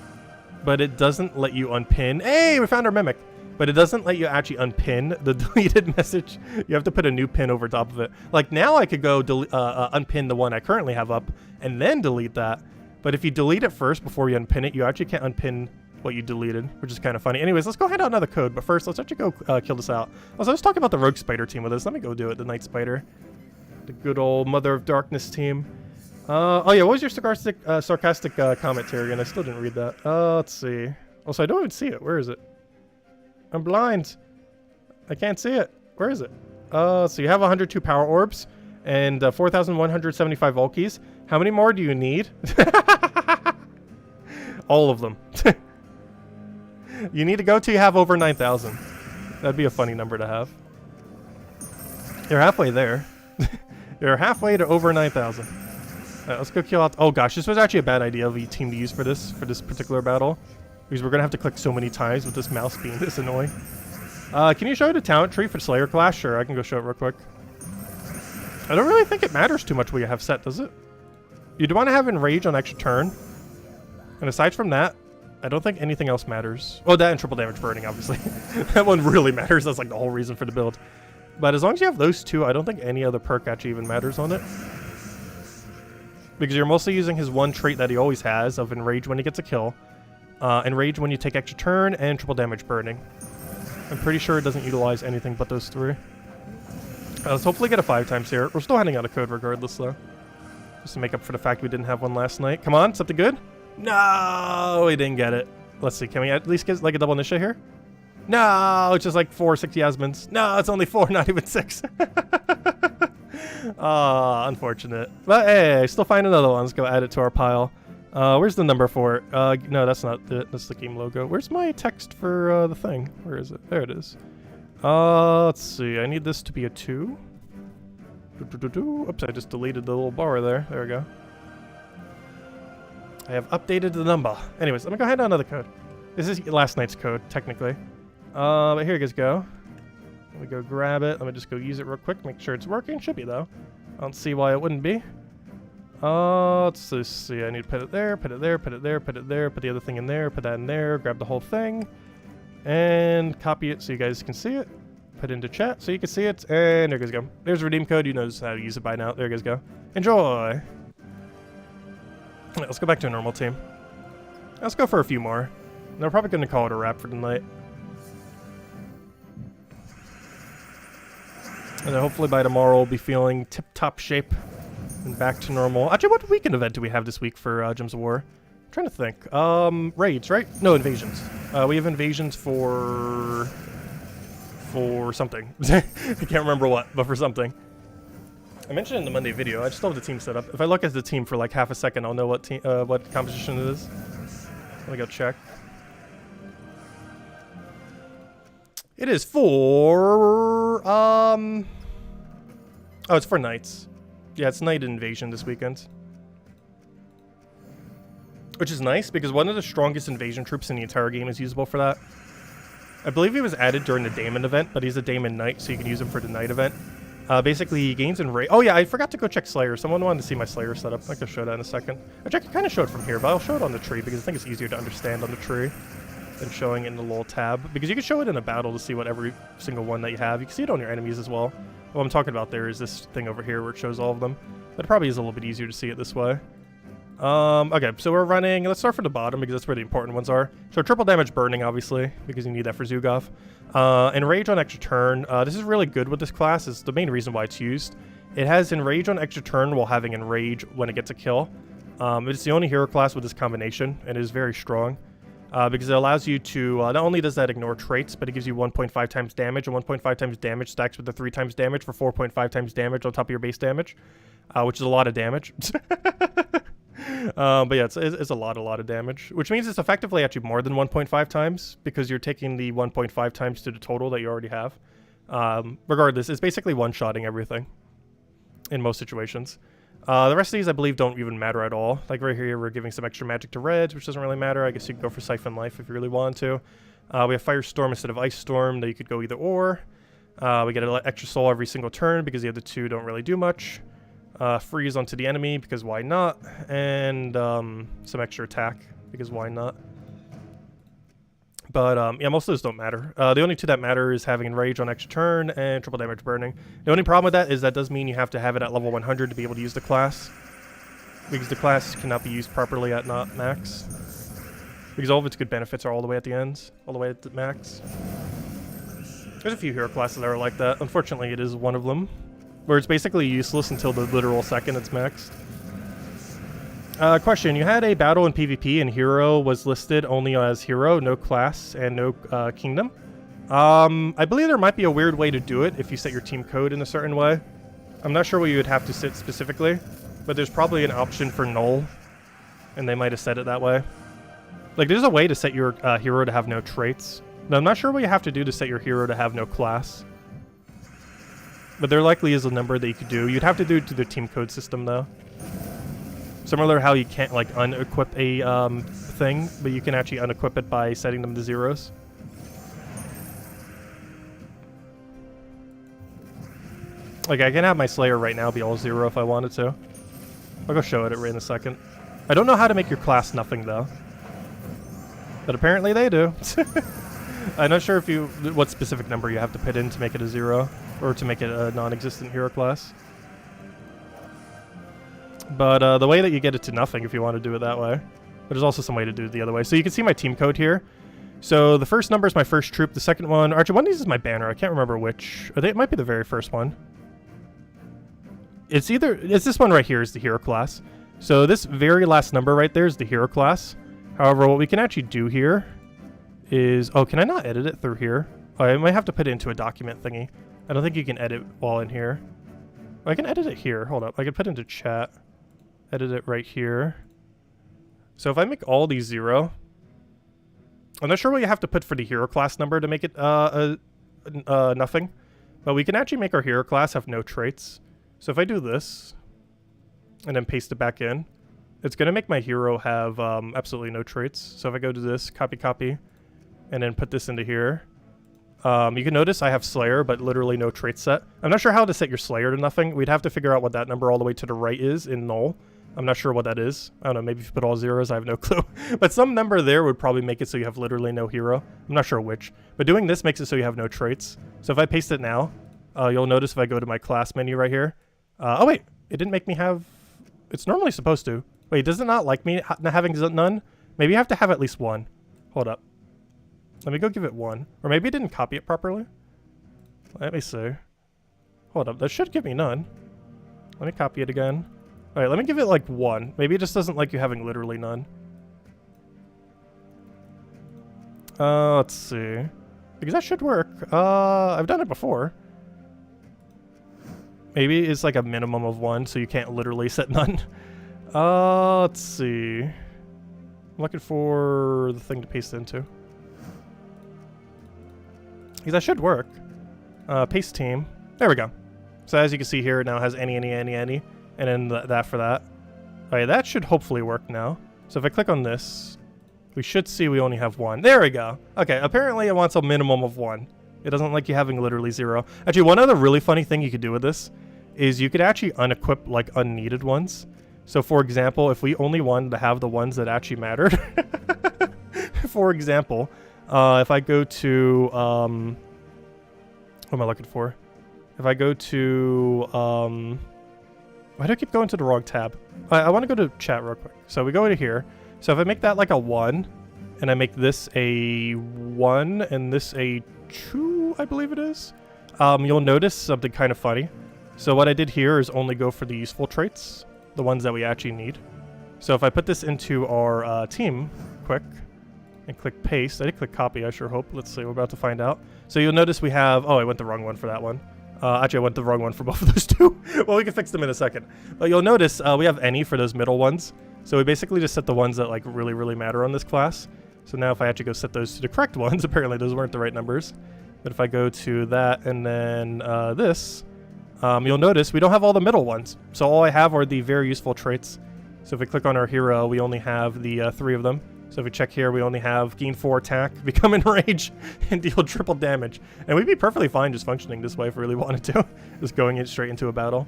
But it doesn't let you unpin. Hey, we found our mimic. But it doesn't let you actually unpin the deleted message. You have to put a new pin over top of it. Like now I could go unpin the one I currently have up and then delete that. But if you delete it first before you unpin it, you actually can't unpin what you deleted, which is kind of funny. Anyways, let's go hand out another code. But first, let's actually go kill this out. Also, let's talk about the Rogue Spider team with us. Let me go do it, the Night Spider. The good old Mother of Darkness team. Oh yeah, what was your sarcastic commentary? And I still didn't read that. Let's see. Also, I don't even see it. Where is it? I'm blind. I can't see it. Where is it? So you have 102 power orbs and 4,175 Volkies. How many more do you need? All of them. You need to go till you have over 9,000. That'd be a funny number to have. You're halfway there. You're halfway to over 9,000. Alright, let's go kill out. Oh gosh, this was actually a bad idea of a team to use for this particular battle. Because we're going to have to click so many times with this mouse being this annoying. Can you show the talent tree for Slayer class? Sure, I can go show it real quick. I don't really think it matters too much what you have set, does it? You do want to have Enrage on extra turn. And aside from that, I don't think anything else matters. Oh, that and triple damage burning, obviously. That one really matters. That's like the whole reason for the build. But as long as you have those two, I don't think any other perk actually even matters on it. Because you're mostly using his one trait that he always has of Enrage when he gets a kill. Enrage when you take extra turn, and triple damage burning. I'm pretty sure it doesn't utilize anything but those 3. Let's hopefully get a 5 times here. We're still handing out a code regardless, though. just to make up for the fact we didn't have one last night. Come on, something good? No, we didn't get it. Let's see, can we at least get like a double Nisha here? No, it's just like 4 or 6 Yasmins. No, it's only 4, not even 6. Unfortunate. But hey, still find another one. Let's go add it to our pile. Where's the number for it? No, that's not it. That's the game logo. Where's my text for the thing? Where is it? There it is. Let's see. I need this to be a 2. Oops, I just deleted the little bar there. There we go. I have updated the number. Anyways, let me go ahead and another code. This is last night's code, technically. But here you guys go. Let me go grab it. Let me just go use it real quick. Make sure it's working. Should be, though. I don't see why it wouldn't be. Let's just see. I need to put it there, put it there, put it there, put it there, put the other thing in there, put that in there, grab the whole thing, and copy it so you guys can see it. Put it into chat so you can see it, and there you guys go. There's a redeem code. You know how to use it by now. There you guys go. Enjoy! Let's go back to a normal team. Let's go for a few more. They're probably going to call it a wrap for tonight. And then hopefully by tomorrow we'll be feeling tip-top shape and back to normal. Actually, what weekend event do we have this week for Gems of War? I'm trying to think. Raids, right? No, invasions. We have invasions for something. I can't remember what, but for something. I mentioned in the Monday video, I just don't have the team set up. If I look at the team for like half a second, I'll know what what composition it is. Let me go check. It is for, oh, it's for knights. Yeah, it's Knight Invasion this weekend. Which is nice, because one of the strongest invasion troops in the entire game is usable for that. I believe he was added during the Daemon event, but he's a Daemon Knight, so you can use him for the Knight event. Basically, he gains in rate. Oh yeah, I forgot to go check Slayer. Someone wanted to see my Slayer setup. I can show that in a second. Actually, I can kind of show it from here, but I'll show it on the tree, because I think it's easier to understand on the tree than showing it in the little tab. Because you can show it in a battle to see what every single one that you have. You can see it on your enemies as well. What I'm talking about there is this thing over here where it shows all of them. But it probably is a little bit easier to see it this way. Okay, so we're running, let's start from the bottom because that's where the important ones are. So triple damage burning, obviously, because you need that for Zugov. Enrage on extra turn. This is really good with this class. It's the main reason why it's used. It has Enrage on extra turn while having Enrage when it gets a kill. It's the only hero class with this combination, and it is very strong. Because it allows you to, not only does that ignore traits, but it gives you 1.5 times damage, and 1.5 times damage stacks with the 3 times damage for 4.5 times damage on top of your base damage, which is a lot of damage. But yeah, it's a lot of damage, which means it's effectively actually more than 1.5 times, because you're taking the 1.5 times to the total that you already have. Regardless, it's basically one-shotting everything in most situations. The rest of these, I believe, don't even matter at all. Like right here, we're giving some extra magic to reds, which doesn't really matter. I guess you could go for Siphon Life if you really want to. We have Firestorm instead of Ice Storm, that you could go either or. We get an extra soul every single turn, because the other two don't really do much. Freeze onto the enemy, because why not? And some extra attack, because why not? But yeah, most of those don't matter. The only two that matter is having Enrage on extra turn and triple damage burning. The only problem with that is that does mean you have to have it at level 100 to be able to use the class, because the class cannot be used properly at not max. Because all of its good benefits are all the way at the ends, all the way at the max. There's a few hero classes that are like that. Unfortunately, it is one of them, where it's basically useless until the literal second it's maxed. Question, you had a battle in PvP and hero was listed only as hero, no class, and no kingdom. I believe there might be a weird way to do it if you set your team code in a certain way. I'm not sure what you would have to set specifically, but there's probably an option for null, and they might have set it that way. Like, there's a way to set your hero to have no traits. Now, I'm not sure what you have to do to set your hero to have no class. But there likely is a number that you could do. You'd have to do it to the team code system, though. Similar to how you can't, like, unequip a thing, but you can actually unequip it by setting them to zeros. Like, I can have my Slayer right now be all 0 if I wanted to. I'll go show it right in a second. I don't know how to make your class nothing, though. But apparently they do. I'm not sure if what specific number you have to put in to make it a 0, or to make it a non-existent hero class. But the way that you get it to nothing, if you want to do it that way. But there's also some way to do it the other way. So you can see my team code here. So the first number is my first troop. The second one, Archer, one of these is my banner. I can't remember which. It might be the very first one. it's this one right here is the hero class. So this very last number right there is the hero class. However, what we can actually do here is, oh, can I not edit it through here? Oh, I might have to put it into a document thingy. I don't think you can edit while in here. Oh, I can edit it here. Hold up. I can put it into chat. Edit it right here. So if I make all these 0, I'm not sure what you have to put for the hero class number to make it nothing. But we can actually make our hero class have no traits. So if I do this and then paste it back in, it's going to make my hero have absolutely no traits. So if I go to this, copy, and then put this into here, you can notice I have Slayer, but literally no trait set. I'm not sure how to set your Slayer to nothing. We'd have to figure out what that number all the way to the right is in null. I'm not sure what that is. I don't know, maybe if you put all zeros, I have no clue. But some number there would probably make it so you have literally no hero. I'm not sure which. But doing this makes it so you have no traits. So if I paste it now, you'll notice if I go to my class menu right here. Oh wait, it didn't make me have... It's normally supposed to. Wait, does it not like me having none? Maybe you have to have at least 1. Hold up. Let me go give it 1. Or maybe it didn't copy it properly. Let me see. Hold up, that should give me none. Let me copy it again. Alright, let me give it like 1. Maybe it just doesn't like you having literally none. Let's see. Because that should work. I've done it before. Maybe it's like a minimum of 1, so you can't literally set none. Let's see. I'm looking for the thing to paste into. Because that should work. Paste team. There we go. So as you can see here, it now has any, and then that for that. Alright, that should hopefully work now. So if I click on this, we should see we only have 1. There we go. Okay, apparently it wants a minimum of 1. It doesn't like you having literally 0. Actually, one other really funny thing you could do with this is you could actually unequip like unneeded ones. So for example, if we only wanted to have the ones that actually mattered, for example, if I go to, what am I looking for? If I go to, why do I keep going to the wrong tab? I want to go to chat real quick. So we go to here. So if I make that like a 1, and I make this a 1, and this a 2, I believe it is, you'll notice something kind of funny. So what I did here is only go for the useful traits, the ones that we actually need. So if I put this into our team quick, and click paste, I did click copy, I sure hope. Let's see, we're about to find out. So you'll notice we have, oh, I went the wrong one for that one. Actually, I went the wrong one for both of those two. Well, we can fix them in a second. But you'll notice we have any for those middle ones. So we basically just set the ones that like really matter on this class. So now if I actually go set those to the correct ones, apparently those weren't the right numbers. But if I go to that and then this, you'll notice we don't have all the middle ones. So all I have are the very useful traits. So if we click on our hero, we only have the 3 of them. So if we check here, we only have gain 4 attack, become enraged, and deal triple damage. And we'd be perfectly fine just functioning this way if we really wanted to. Just going in straight into a battle.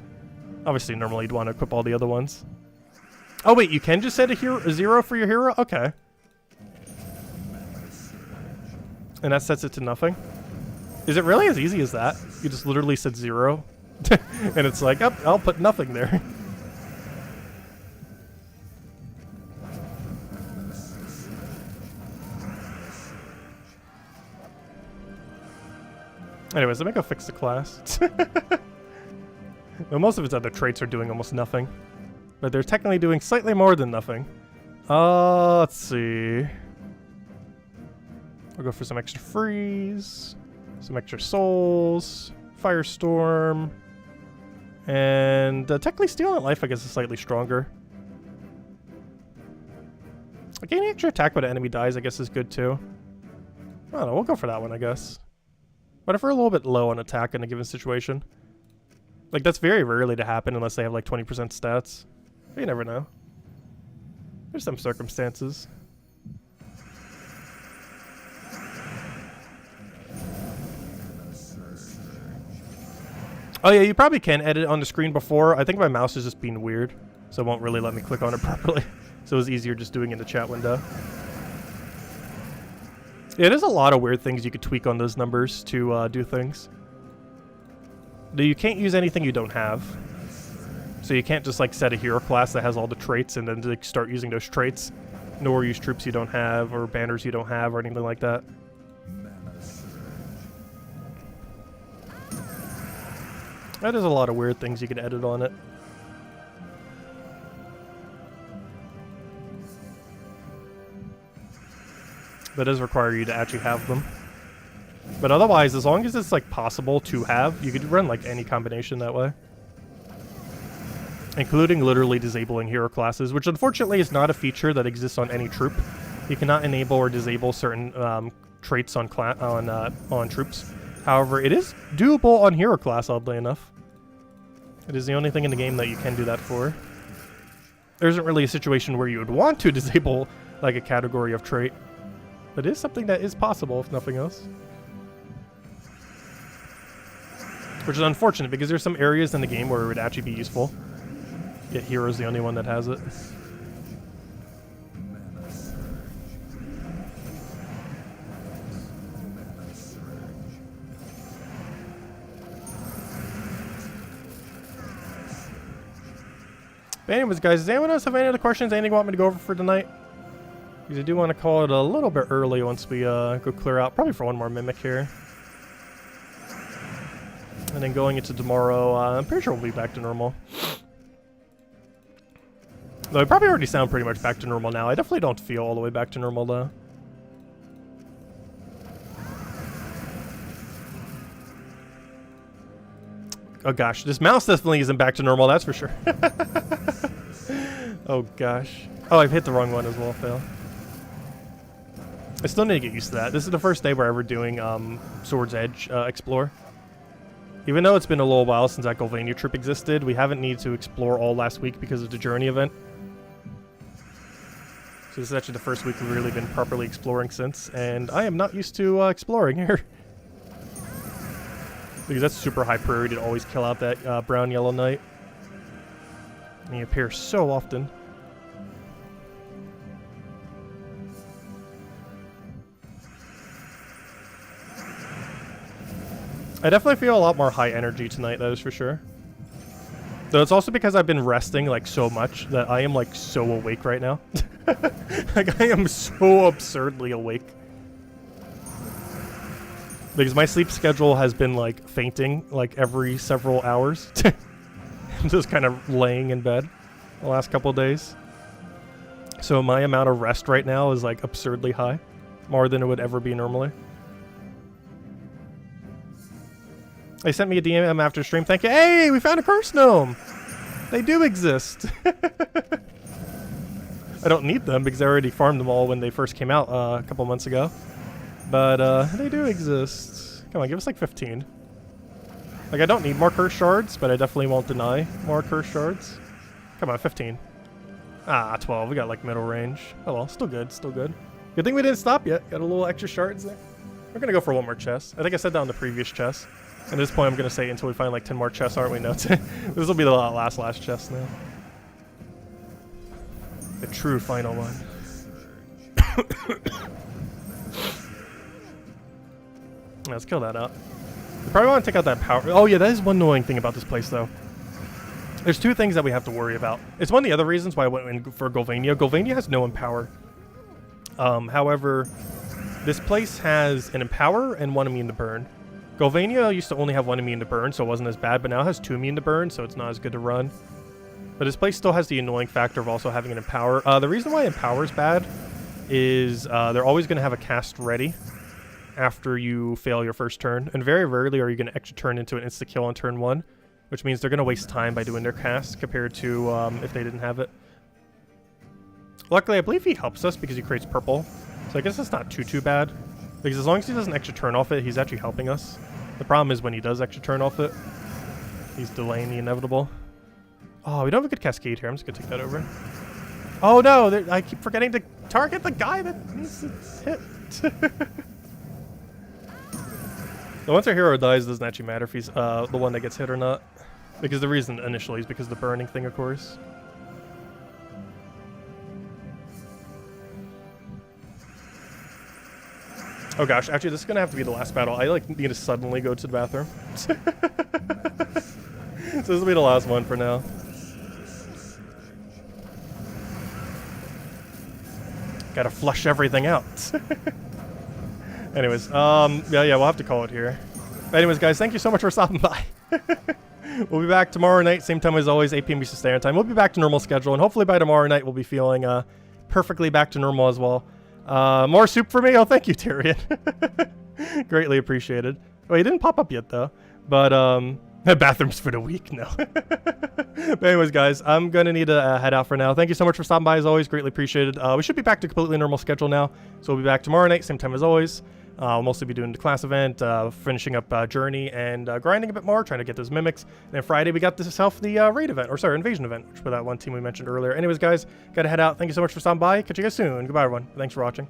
Obviously, normally you'd want to equip all the other ones. Oh wait, you can just set a 0 for your hero? Okay. And that sets it to nothing? Is it really as easy as that? You just literally set 0? And it's like, oh, I'll put nothing there. Anyways, let me go fix the class. Well, most of its other traits are doing almost nothing. But they're technically doing slightly more than nothing. Let's see. I'll go for some extra freeze, some extra souls, firestorm, and technically stealing life, I guess, is slightly stronger. Gaining extra attack when an enemy dies, I guess, is good too. I don't know, we'll go for that one, I guess. What if we're a little bit low on attack in a given situation? Like, that's very rarely to happen unless they have like 20% stats. But you never know. There's some circumstances. Oh yeah, you probably can edit on the screen before. I think my mouse is just being weird, so it won't really let me click on it properly. So it was easier just doing it in the chat window. Yeah, there's a lot of weird things you could tweak on those numbers to do things. You can't use anything you don't have. So you can't just like set a hero class that has all the traits and then like, start using those traits. Nor use troops you don't have or banners you don't have or anything like that. There's a lot of weird things you can edit on it. That does require you to actually have them. But otherwise, as long as it's like possible to have, you could run like any combination that way. Including literally disabling hero classes, which unfortunately is not a feature that exists on any troop. You cannot enable or disable certain traits on troops. However, it is doable on hero class, oddly enough. It is the only thing in the game that you can do that for. There isn't really a situation where you would want to disable like a category of trait. But it is something that is possible, if nothing else. Which is unfortunate, because there's some areas in the game where it would actually be useful. Yet Hero's the only one that has it. But anyways, guys, does anyone else have any other questions? Anything you want me to go over for tonight? Because I do want to call it a little bit early once we go clear out. Probably for one more Mimic here. And then going into tomorrow, I'm pretty sure we'll be back to normal. Though I probably already sound pretty much back to normal now. I definitely don't feel all the way back to normal, though. Oh gosh, this mouse definitely isn't back to normal, that's for sure. Oh gosh. Oh, I've hit the wrong one as well, fail. I still need to get used to that. This is the first day we're ever doing Sword's Edge Explore. Even though it's been a little while since that Golvania trip existed, we haven't needed to explore all last week because of the journey event. So this is actually the first week we've really been properly exploring since, and I am not used to exploring here. Because that's super high priority to always kill out that brown yellow knight. And he appears so often. I definitely feel a lot more high energy tonight, that is for sure. Though it's also because I've been resting like so much that I am like so awake right now. Like I am so absurdly awake. Because my sleep schedule has been like fainting like every several hours. I'm just kind of laying in bed the last couple of days. So my amount of rest right now is like absurdly high. More than it would ever be normally. They sent me a DM after stream. Thank you. Hey, we found a curse gnome. They do exist. I don't need them because I already farmed them all when they first came out a couple months ago. But they do exist. Come on, give us like 15. Like I don't need more curse shards, but I definitely won't deny more curse shards. Come on, 15. Ah, 12. We got like middle range. Oh well, still good, still good. Good thing we didn't stop yet. Got a little extra shards there. We're gonna go for one more chest. I think I said that on the previous chest. At this point, I'm going to say until we find like 10 more chests, aren't we? No, this will be the last chest now. The true final one. Let's kill that out. We probably want to take out that power. Oh yeah, that is one annoying thing about this place though. There's two things that we have to worry about. It's one of the other reasons why I went in for Golvania. Golvania has no empower. However, this place has an empower and one immune to burn. Golvania used to only have one immune to burn, so it wasn't as bad, but now it has two immune to burn, so it's not as good to run. But this place still has the annoying factor of also having an empower. The reason why empower is bad is they're always going to have a cast ready after you fail your first turn, and very rarely are you going to extra turn into an insta-kill on turn 1, which means they're going to waste time by doing their cast compared to if they didn't have it. Luckily, I believe he helps us because he creates purple, so I guess it's not too bad. Because as long as he doesn't extra turn off it, he's actually helping us. The problem is when he does extra turn off it, he's delaying the inevitable. Oh, we don't have a good cascade here. I'm just going to take that over. Oh no, I keep forgetting to target the guy that needs to hit. So once our hero dies, it doesn't actually matter if he's the one that gets hit or not. Because the reason initially is because of the burning thing, of course. Oh gosh, actually this is gonna have to be the last battle. I like need to suddenly go to the bathroom. So this will be the last one for now. Gotta flush everything out. Anyways, yeah, we'll have to call it here. But anyways, guys, thank you so much for stopping by. We'll be back tomorrow night, same time as always, 8 p.m. Eastern Standard Time. We'll be back to normal schedule, and hopefully by tomorrow night we'll be feeling perfectly back to normal as well. More soup for me? Oh, thank you, Tyrion. Greatly appreciated. Oh, he didn't pop up yet, though. But, bathrooms for the week, no. But anyways, guys, I'm gonna need to head out for now. Thank you so much for stopping by, as always. Greatly appreciated. We should be back to completely normal schedule now. So we'll be back tomorrow night, same time as always. I'll mostly be doing the class event, finishing up Journey, and grinding a bit more, trying to get those mimics. And then Friday, we got the raid event, or sorry, invasion event, which was that one team we mentioned earlier. Anyways, guys, gotta head out. Thank you so much for stopping by. Catch you guys soon. Goodbye, everyone. Thanks for watching.